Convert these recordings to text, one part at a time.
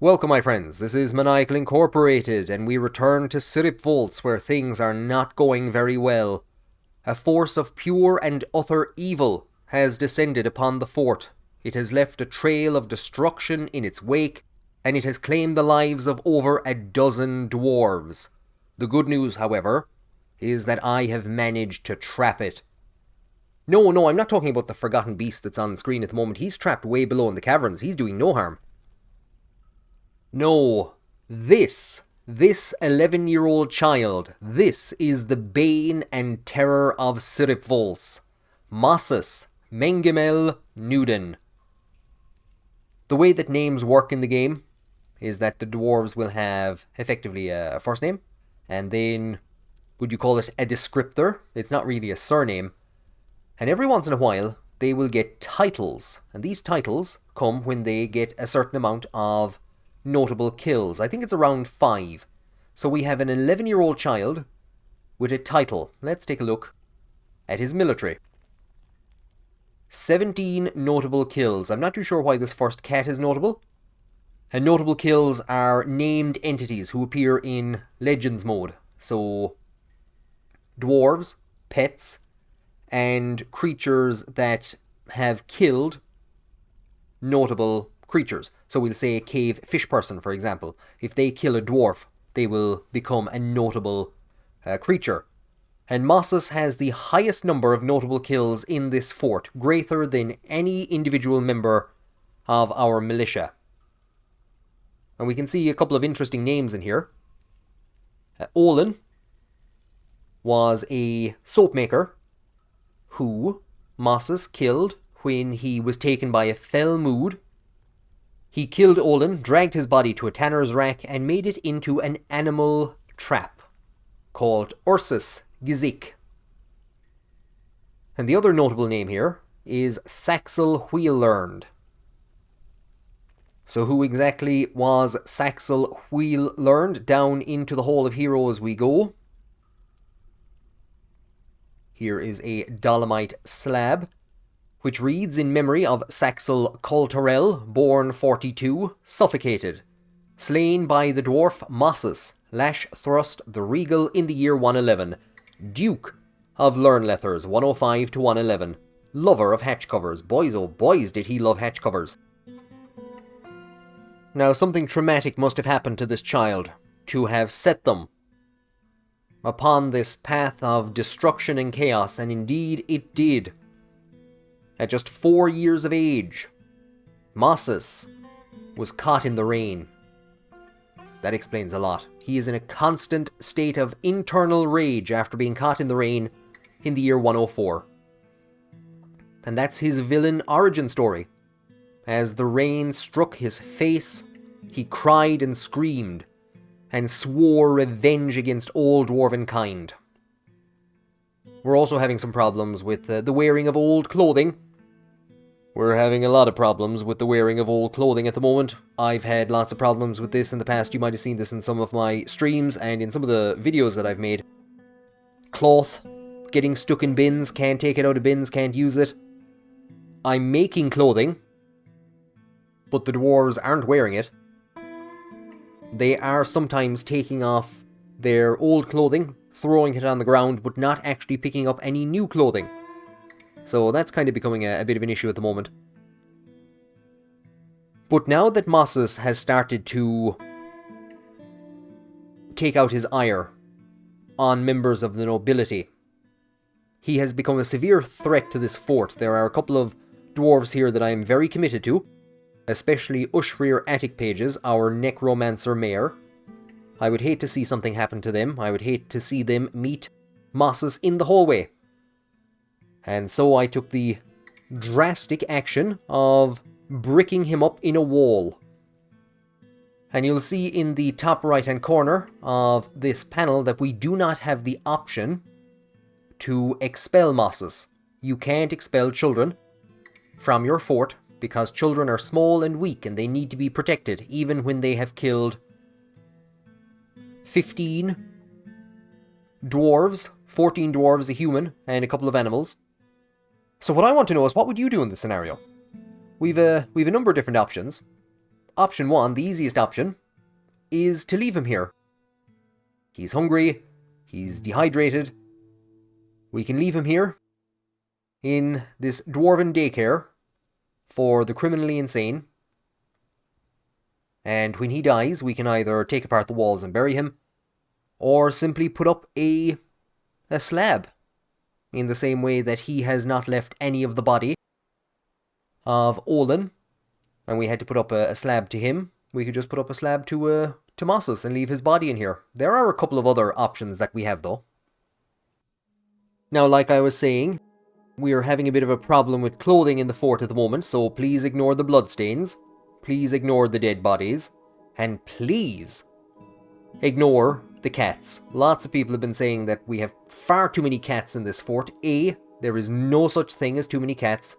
Welcome, my friends. This is Maniacal Incorporated, and we return to Sirip Vaults, where things are not going very well. A force of pure and utter evil has descended upon the fort. It has left a trail of destruction in its wake, and it has claimed the lives of over a dozen dwarves. The good news, however, is that I have managed to trap it. No, I'm not talking about the forgotten beast that's on the screen at the moment. He's trapped way below in the caverns. He's doing no harm. No, this 11-year-old child, this is the bane and terror of Sirip Vaults. Mossus Mengemel Nuden. The way that names work in the game is that the dwarves will have effectively a first name, and then, would you call it a descriptor? It's not really a surname. And every once in a while, they will get titles, and these titles come when they get a certain amount of notable kills. I think it's around 5. So we have an 11-year-old child with a title. Let's take a look at his military. 17 notable kills. I'm not too sure why this first cat is notable. And notable kills are named entities who appear in Legends mode. So, dwarves, pets, and creatures that have killed notable creatures. So we'll say a cave fish person, for example. If they kill a dwarf, they will become a notable creature. And Mossus has the highest number of notable kills in this fort, greater than any individual member of our militia. And we can see a couple of interesting names in here. Olin was a soap maker who Mossus killed when he was taken by a fell mood. He killed Olin, dragged his body to a tanner's rack, and made it into an animal trap called Ursus Gizik. And the other notable name here is Saxel Wheellearned. So who exactly was Saxel Wheellearned? Down into the Hall of Heroes we go. Here is a dolomite slab, which reads in memory of Saxel Colterel, born 42, suffocated, slain by the dwarf Mossus, Lash Thrust the Regal in the year 111, Duke of Lernlethers 105 to 111, lover of hatch covers. Boys, oh boys, did he love hatch covers. Now, something traumatic must have happened to this child to have set them upon this path of destruction and chaos, and indeed it did. At just 4 years of age, Mossus was caught in the rain. That explains a lot. He is in a constant state of internal rage after being caught in the rain in the year 104. And that's his villain origin story. As the rain struck his face, he cried and screamed, and swore revenge against all dwarven kind. We're also having some problems with the wearing of old clothing. We're having a lot of problems with the wearing of old clothing at the moment. I've had lots of problems with this in the past. You might have seen this in some of my streams and in some of the videos that I've made. Cloth getting stuck in bins, can't take it out of bins, can't use it. I'm making clothing, but the dwarves aren't wearing it. They are sometimes taking off their old clothing, throwing it on the ground, but not actually picking up any new clothing. So that's kind of becoming a bit of an issue at the moment. But now that Mossus has started to take out his ire on members of the nobility, he has become a severe threat to this fort. There are a couple of dwarves here that I am very committed to, especially Ushrir Attic Pages, our necromancer mayor. I would hate to see something happen to them. I would hate to see them meet Mossus in the hallway. And so I took the drastic action of bricking him up in a wall. And you'll see in the top right hand corner of this panel that we do not have the option to expel Mossus. You can't expel children from your fort because children are small and weak and they need to be protected even when they have killed 15 dwarves, 14 dwarves, a human, and a couple of animals. So what I want to know is, what would you do in this scenario? We've a number of different options. option 1, the easiest option, is to leave him here. He's hungry, he's dehydrated. We can leave him here in this dwarven daycare for the criminally insane. And when he dies, we can either take apart the walls and bury him, or simply put up a slab, in the same way that he has not left any of the body of Olin, and we had to put up a slab to him. We could just put up a slab to Mossus and leave his body in here. There are a couple of other options that we have, though. Now, like I was saying, we are having a bit of a problem with clothing in the fort at the moment, so please ignore the bloodstains, please ignore the dead bodies, and please ignore the cats. Lots of people have been saying that we have far too many cats in this fort. There is no such thing as too many cats.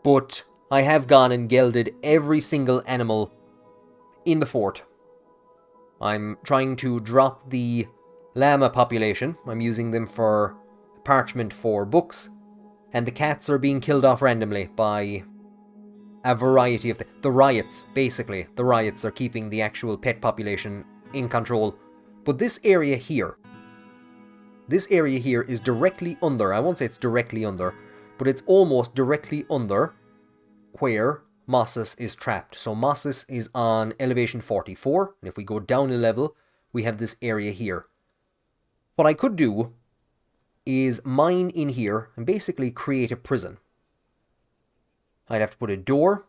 But I have gone and gelded every single animal in the fort. I'm trying to drop the llama population. I'm using them for parchment for books. And the cats are being killed off randomly by a variety of the riots, basically. The riots are keeping the actual pet population in control. But this area here is directly under, I won't say it's directly under, but it's almost directly under where Mossus is trapped. So Mossus is on elevation 44, and if we go down a level, we have this area here. What I could do is mine in here and basically create a prison. I'd have to put a door.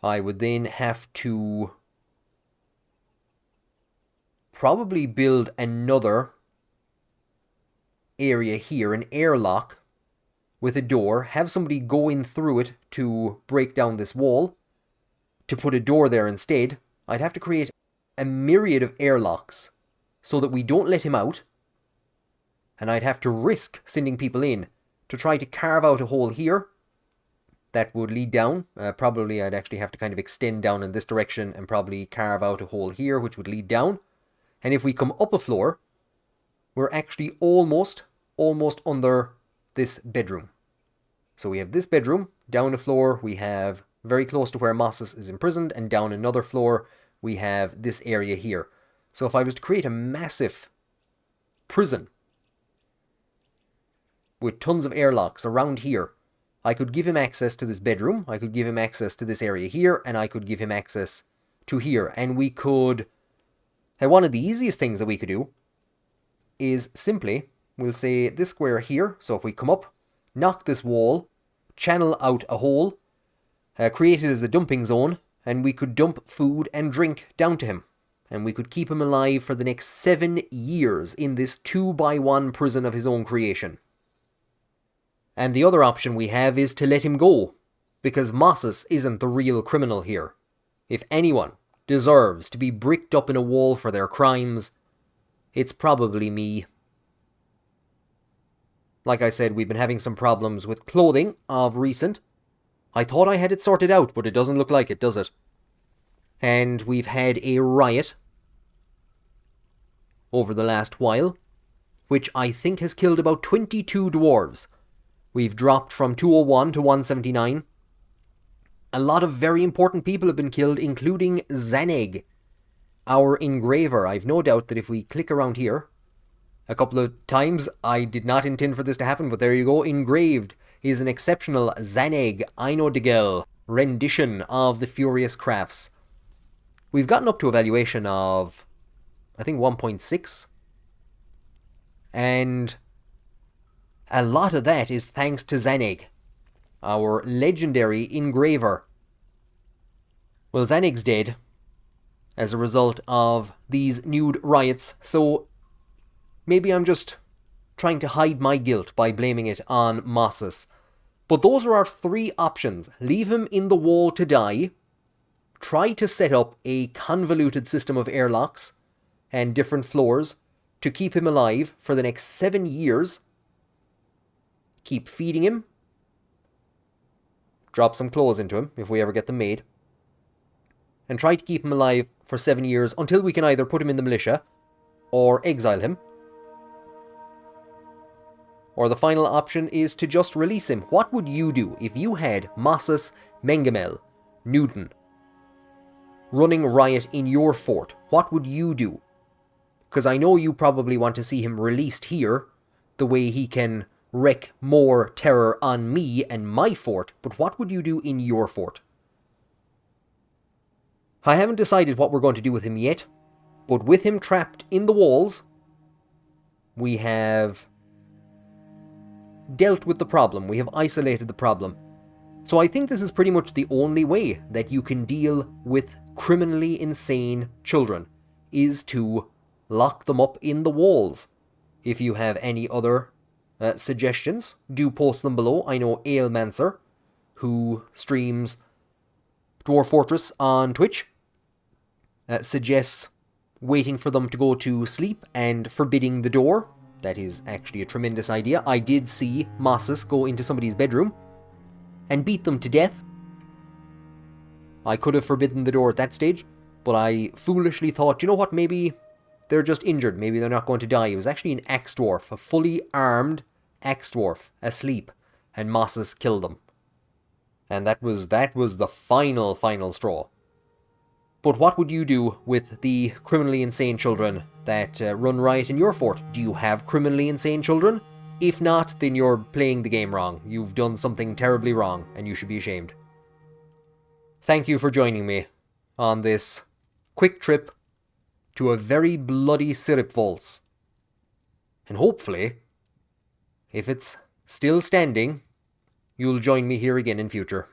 I would then have to probably build another area here, an airlock with a door, have somebody go in through it to break down this wall, to put a door there instead. I'd have to create a myriad of airlocks so that we don't let him out, and I'd have to risk sending people in to try to carve out a hole here that would lead down. Probably I'd actually have to kind of extend down in this direction and probably carve out a hole here which would lead down. And if we come up a floor, we're actually almost under this bedroom. So we have this bedroom, down a floor we have very close to where Mossus is imprisoned, and down another floor we have this area here. So if I was to create a massive prison with tons of airlocks around here, I could give him access to this bedroom, I could give him access to this area here, and I could give him access to here. And we could... one of the easiest things that we could do is simply, we'll say this square here, so if we come up, knock this wall, channel out a hole, create it as a dumping zone, and we could dump food and drink down to him. And we could keep him alive for the next 7 years in this 2x1 prison of his own creation. And the other option we have is to let him go, because Mossus isn't the real criminal here. If anyone deserves to be bricked up in a wall for their crimes, it's probably me. Like I said, we've been having some problems with clothing of recent. I thought I had it sorted out, but it doesn't look like it, does it? And we've had a riot over the last while, which I think has killed about 22 dwarves. We've dropped from 201 to 179. A lot of very important people have been killed, including Zaneg, our engraver. I've no doubt that if we click around here a couple of times, I did not intend for this to happen, but there you go. Engraved is an exceptional Zaneg Einodigel rendition of the Furious Crafts. We've gotten up to a valuation of, I think, 1.6. And a lot of that is thanks to Zaneg, our legendary engraver. Well, Zaneg's dead as a result of these nude riots, so maybe I'm just trying to hide my guilt by blaming it on Mossus. But those are our 3 options. Leave him in the wall to die, try to set up a convoluted system of airlocks and different floors to keep him alive for the next 7 years, keep feeding him, drop some clothes into him if we ever get them made, and try to keep him alive for 7 years until we can either put him in the militia or exile him. Or the final option is to just release him. What would you do if you had Mossus, Mengamel, Newton, running riot in your fort, what would you do? Because I know you probably want to see him released here, the way he can wreak more terror on me and my fort, but what would you do in your fort? I haven't decided what we're going to do with him yet, but with him trapped in the walls, we have dealt with the problem. We have isolated the problem. So I think this is pretty much the only way that you can deal with criminally insane children, is to lock them up in the walls. If you have any other suggestions, do post them below. I know Ailmancer, who streams Dwarf Fortress on Twitch, suggests waiting for them to go to sleep and forbidding the door. That is actually a tremendous idea. I did see Mosses go into somebody's bedroom and beat them to death. I could have forbidden the door at that stage, but I foolishly thought, you know what, maybe they're just injured, maybe they're not going to die. It was actually an axe dwarf, a fully armed axe dwarf, asleep, and Mosses killed them. And that was the final straw. But what would you do with the criminally insane children that run riot in your fort? Do you have criminally insane children? If not, then you're playing the game wrong. You've done something terribly wrong, and you should be ashamed. Thank you for joining me on this quick trip to a very bloody Syrup Vaults. And hopefully, if it's still standing, you'll join me here again in future.